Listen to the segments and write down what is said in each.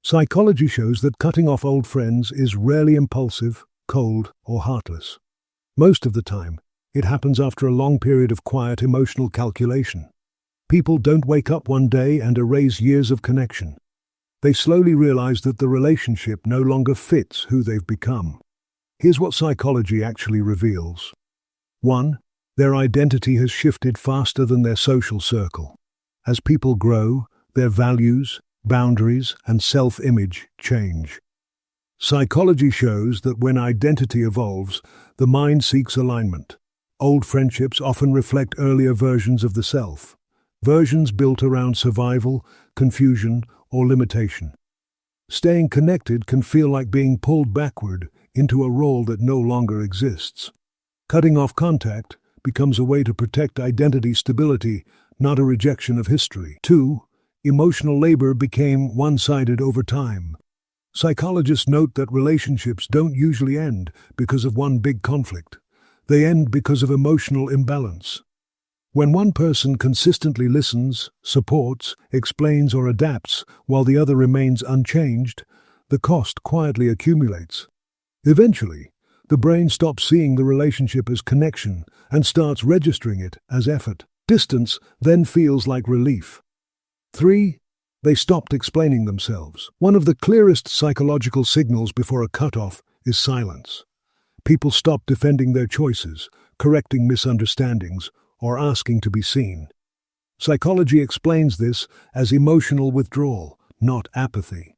Psychology shows that cutting off old friends is rarely impulsive, cold, or heartless. Most of the time, it happens after a long period of quiet emotional calculation. People don't wake up one day and erase years of connection. They slowly realize that the relationship no longer fits who they've become. Here's what psychology actually reveals. 1. Their identity has shifted faster than their social circle. As people grow, their values, boundaries, and self-image change. Psychology shows that when identity evolves, the mind seeks alignment. Old friendships often reflect earlier versions of the self, versions built around survival, confusion, or limitation. Staying connected can feel like being pulled backward into a role that no longer exists. Cutting off contact becomes a way to protect identity stability, not a rejection of history. 2. Emotional labor became one-sided over time. Psychologists note that relationships don't usually end because of one big conflict. They end because of emotional imbalance. When one person consistently listens, supports, explains, or adapts while the other remains unchanged, the cost quietly accumulates. Eventually, the brain stops seeing the relationship as connection and starts registering it as effort. Distance then feels like relief. 3. They stopped explaining themselves. One of the clearest psychological signals before a cutoff is silence. People stop defending their choices, correcting misunderstandings, or asking to be seen. Psychology explains this as emotional withdrawal, not apathy.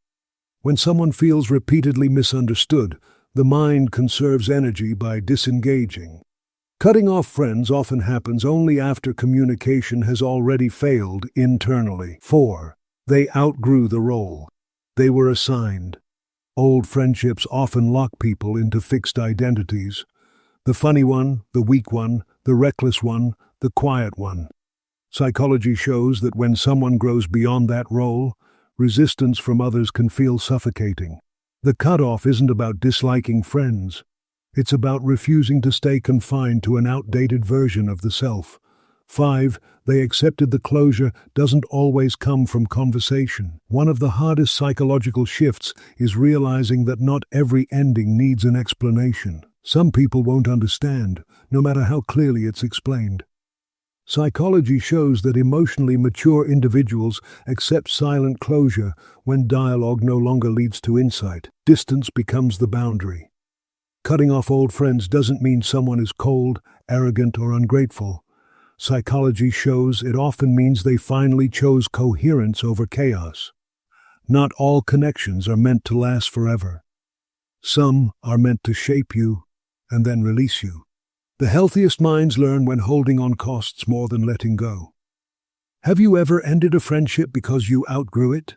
When someone feels repeatedly misunderstood, the mind conserves energy by disengaging. Cutting off friends often happens only after communication has already failed internally. 4. They outgrew the role they were assigned. Old friendships often lock people into fixed identities. The funny one, the weak one, the reckless one, the quiet one. Psychology shows that when someone grows beyond that role, resistance from others can feel suffocating. The cutoff isn't about disliking friends. It's about refusing to stay confined to an outdated version of the self. 5. They accepted the closure doesn't always come from conversation. One of the hardest psychological shifts is realizing that not every ending needs an explanation. Some people won't understand, no matter how clearly it's explained. Psychology shows that emotionally mature individuals accept silent closure when dialogue no longer leads to insight. Distance becomes the boundary. Cutting off old friends doesn't mean someone is cold, arrogant, or ungrateful. Psychology shows it often means they finally chose coherence over chaos. Not all connections are meant to last forever. Some are meant to shape you and then release you. The healthiest minds learn when holding on costs more than letting go. Have you ever ended a friendship because you outgrew it?